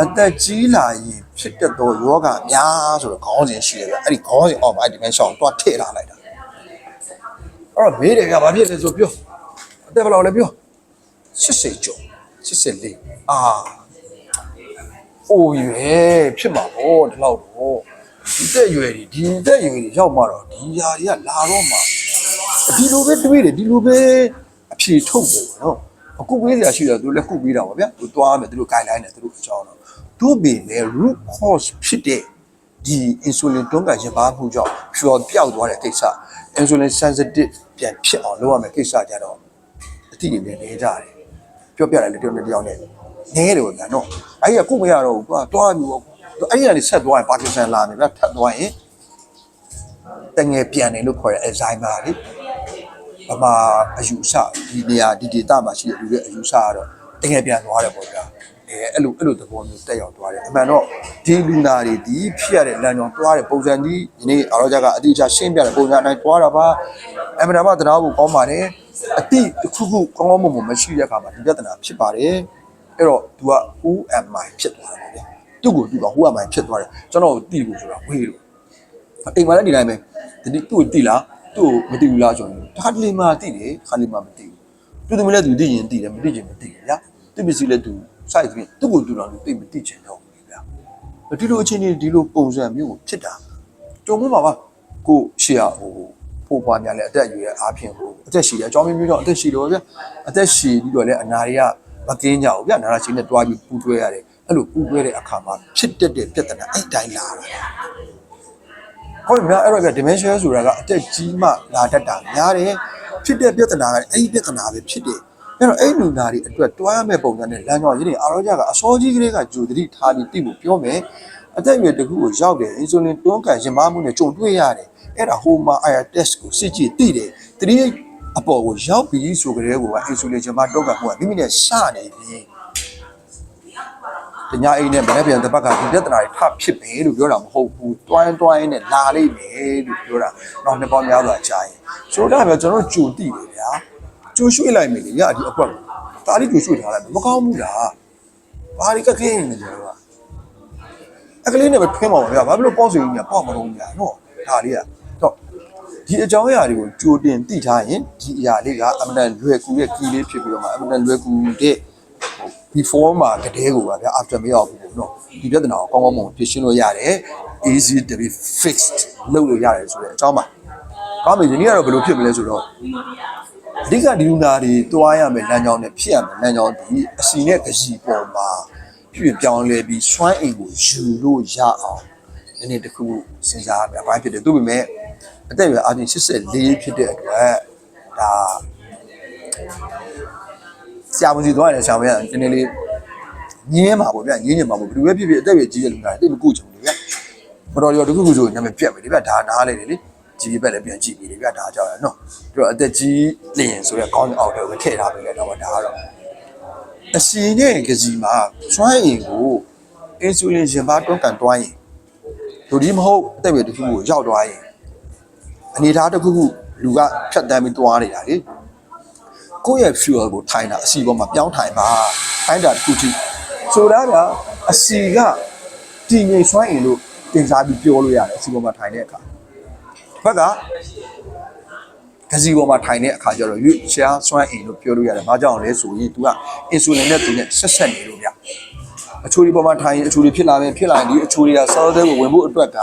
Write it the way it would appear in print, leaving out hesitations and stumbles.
အသက်ကြီးလာရင်ဖြစ်တတ်သောယောဂများဆိုတော့ခေါင်းစဉ်ရှိတယ်ဗျအဲ့ဒီခေါင်းစဉ်အောက်မှာအဲ့ဒီမင်းရှောင်းတော့ထည့်လာလိုက်တာအဲ့တော့မေးတယ်ဗျဘာဖြစ်လဲဆိုပြောအသက်ဘယ်လောက်လဲပြော80ကျော်84အိုးရွယ်ဖြစ်မှာပေါ့ဒီလောက်တော့ဒီတက်ရွယ်ဒီတက်ရွယ်တွေရောက်မှတော့ဒီຢာတွေကလာတော့မှဒီလိုပဲတွေးတယ်ဒီလိုပဲအဖြေထုတ်တယ်နော်အခုပေးစရာရှိတယ်သူလည်းခုပေးတာပါဗျာသူသွားမယ်သူတို့ guideline နဲ့သူတို့အကြောင်းတော့သူ့ပေမဲ့ root cause ဖြစ်တဲ့ဒီ insulin တွန်းကန်ရင်ပါမှုကြောင့်ဖြော်ပြောက်သွားတဲ့ကိစ္စ insulin sensitive ပြန်ဖြစ်အောင်လုပ်ရမယ်ကိစ္စကြတော့အတိအကျနေကြတယ်ပြောပြတယ်လေတယောက်နဲ့တယောက်နဲ့နဲတယ်ဗျာနော်အဲ့ဒီကခုမရတော့ဘူးကွာသွားပြီပေါ့အဲ့ဒီကနေဆက်သွားရင်ပါကင်ဆန်လာမယ်ဗျာထပ်သွားရင်တငယ်ပြန်တယ်လို့ခေါ်တဲ့ Alzheimer လေဗမာအယူဆဒီနေရာဒီဒေတာမှာရှိတဲ့လူရဲ့အယူဆကတော့တငယ်ပြန်သွားတယ်ပေါ့ဗျာအဲ့လိုသဘောမျိုးတက်ရောက်သွားတယ်အမှန်တော့ဒီလူနာတွေဒီဖြစ်ရတဲ့လမ်းကြောင်းသွားတဲ့ပုံစံကြီးဒီနေ့အားတော့ကြကအတိအကျရှင်းပြတဲ့ပုံစံအတိုင်းသွားတာပါအမှန်တော့တရားဖို့ကောင်းပါတယ်အတိတစ်ခုခုကောင်းကောင်းမွန်မွန်မရှိတဲ့အခါမှာဒီပြဿနာဖြစ်ပါတယ်အဲ့တော့ तू က who am I ဖြစ်သွားတာဗျာသူ့ကိုသူက who am I ဖြစ်သွားတယ်ကျွန်တော်တိဖို့ဆိုတာဝေးလို့အိမ်မှာလည်းဒီတိုင်းပဲဒီသူ့ကိုတိလားသူ့ကိုမတိဘူးလားဆိုရင်ဒါခလီမာတိတယ်ခလီမာမတိဘူးသူသမီးလည်းသူတိရင်တိတယ်မတိချင်မတိဘူးဗျာသူပစ္စည်းလည်းသူစိုက်ပြီးသူ့ကိုသူတော်သူတိမတိချင်တော့ဘူးဗျာဒီလိုအချင်းချင်းဒီလိုပုံစံမျိုးဖြစ်တာကြုံမပါပါကိုရှေ့ရဟိုပို့ပွားများလဲအသက်အရွယ်အားဖြင့်ဟိုအသက်ရှည်တယ်အကြောင်းမျိုးတော့အသက်ရှည်တော့ဗျာအသက်ရှည်ပြီးတော့လဲအနာတွေကမကင်းကြဘူးဗျာနာရရှိနဲ့တွားပြီးပူတွဲရတယ်အဲ့လိုပူတွဲတဲ့အခါမှာဖြစ်တတ်တဲ့ပြဿနာအဲ့တိုင်းလာတာဟုတ်ပြီအဲ့တော့ဗျာ dementia ဆိုတာကအသက်ကြီးမှလာတတ်တာများတယ်ဖြစ်တဲ့ပြဿနာကအဲ့ဒီပြဿနာပဲဖြစ်တယ်အဲ့တော့အဲ့လူနာတွေအတွက်တွားရမယ့်ပုံစံနဲ့လမ်းကြောင်းရင်းနေအားရောကြကအစောကြီးကလေးကဂျူသတိထားပြီးသိဖို့ပြောမယ်အသက်အရွယ်တစ်ခုကိုရောက်တယ် insulin တွန်းကန်ရင်မမှုနဲ့ကြုံတွေ့ရတယ်အဲ့ဒါ HOMA IR test ကိုစစ်ကြည့်သိတယ်တတိယအပေါ်ကိုရောက်ပြီးဆိုကြတဲ့ကိုက insulin ရင်မတွန်းကန်မှုကမိမိနဲ့စနေပြီတ냐အိမ်နဲ့မနေ့ပြန်တစ်ပတ်ကဒီပြဿနာတွေထဖြစ်ပဲလို့ပြောတာမဟုတ်ဘူးတွိုင်းနဲ့လာလိမ့်မယ်လို့ပြောတာနောက်နှစ်ပေါင်းများစွာကြာရင်ဆိုတော့ဗျာကျွန်တော်ကြိုတိတယ်ဗျာကျိုးရွှေ့လိုက်မယ်လေရဒီအကွက်ဒါလေးကျိုးရွှေ့ထားလိုက်မကောင်းဘူးလားဘာဒီကကလေးနေကြတော့အကလေးနဲ့ပဲထွင်းပါပါဗျာဘာဖြစ်လို့ပေါ့ဆိုရင်ပေါ့မလို့ညာနော်ဒါလေးကတော့ဒီအကြောင်းအရာတွေကိုကြိုတင်သိထားရင်ဒီအရာလေးကအမှန်တန်လွယ်ကူတဲ့ကီးလေးဖြစ်ပြီးတော့မှအမှန်တန်လွယ်ကူတဲ့before မှာကတဲ့ကိုပါဗျာ after မရောက်ဘူးเนาะဒီပြဿနာကိုကောင်းကောင်းမွန်ဖြေရှင်းလို့ရတယ် easy to be fixed လုပ်လို့ရတယ်ဆိုတဲ့အကြောင်းပါကောင်းပြီဒီနေ့ကတော့ဘယ်လိုဖြစ်မလဲဆိုတော့အဓိကဒီလူနာတွေတွားရမယ်လမ်းကြောင်းနဲ့ဖြစ်ရမယ်လမ်းကြောင်းဒီအစီနဲ့ကစီပေါ်မှာဖြစ်ပြောင်းလဲပြီးစွမ်းအင်ကိုယူလို့ရအောင်ဒီနေ့တခုစဉ်းစားရမယ်ဘာဖြစ်တယ်သူ့ပေမဲ့အသက်အရွယ်အားဖြင့်84ဖြစ်တဲ့အတွက်ဒါဆရာဝန်စီသွားတယ်ဆရာဝန်ကနည်းနည်းလေးညင်းမှာပေါ့ဗျာညင်းညင်မှာပေါ့ဘယ်လိုပဲဖြစ်ဖြစ်အသက်အရွယ်ကြီးတဲ့လူနာတွေတိတ်မကုချင်ဘူးလေဗျာမတော်ရောတခုခုဆိုရင်နာမည်ပြတ်မယ်လေဗျာဒါနားလေလေကြီးပဲလည်းပြန်ကြည့်ပြီလေဗျာဒါကြောက်ရနော်ပြီးတော့အသက်ကြီးနေရင်ဆိုရကောင်းအောက်တယ်ပဲထည့်ထားပြီလေတော့ဒါကတော့အစီနဲ့ကစီမှာစွမ်းအင်ကိုအင်ဆူလင်ရင်ပါတွန်းကန်တွားရင်လူဒီမဟုတ်အသက်အရွယ်တစ်ခုကိုရောက်သွားရင်အနေထားတစ်ခုခုလူကဖြတ်တန်းပြီးတွားနေတာလေကိုယ့်ရဲ့ fuel ကိုထိုင်တာအစီပေါ်မှာပြောင်းထိုင်ပါထိုင်တာတစ်ခုကြည့်ဆိုတာဗျာအစီကတည်ငြိမ်စွမ်းအင်လို့တင်စားပြီးပြောလို့ရတယ်အစီပေါ်မှာထိုင်တဲ့အခါဘက်ကကစီပေါ်မှာထိုင်တဲ့အခါကျတော့ရွေးရှားစွမ်းအင်လို့ပြောလို့ရတယ်ဘာကြောင့်လဲဆိုရင် तू ကအင်ဆူလင်နဲ့သူနဲ့ဆက်နေလို့ဗျအချိုးဒီပေါ်မှာထိုင်ရင်အချိုးတွေဖြစ်လာမယ်ဖြစ်လာရင်ဒီအချိုးတွေက cell တွေကိုဝင်ဖို့အတွက်က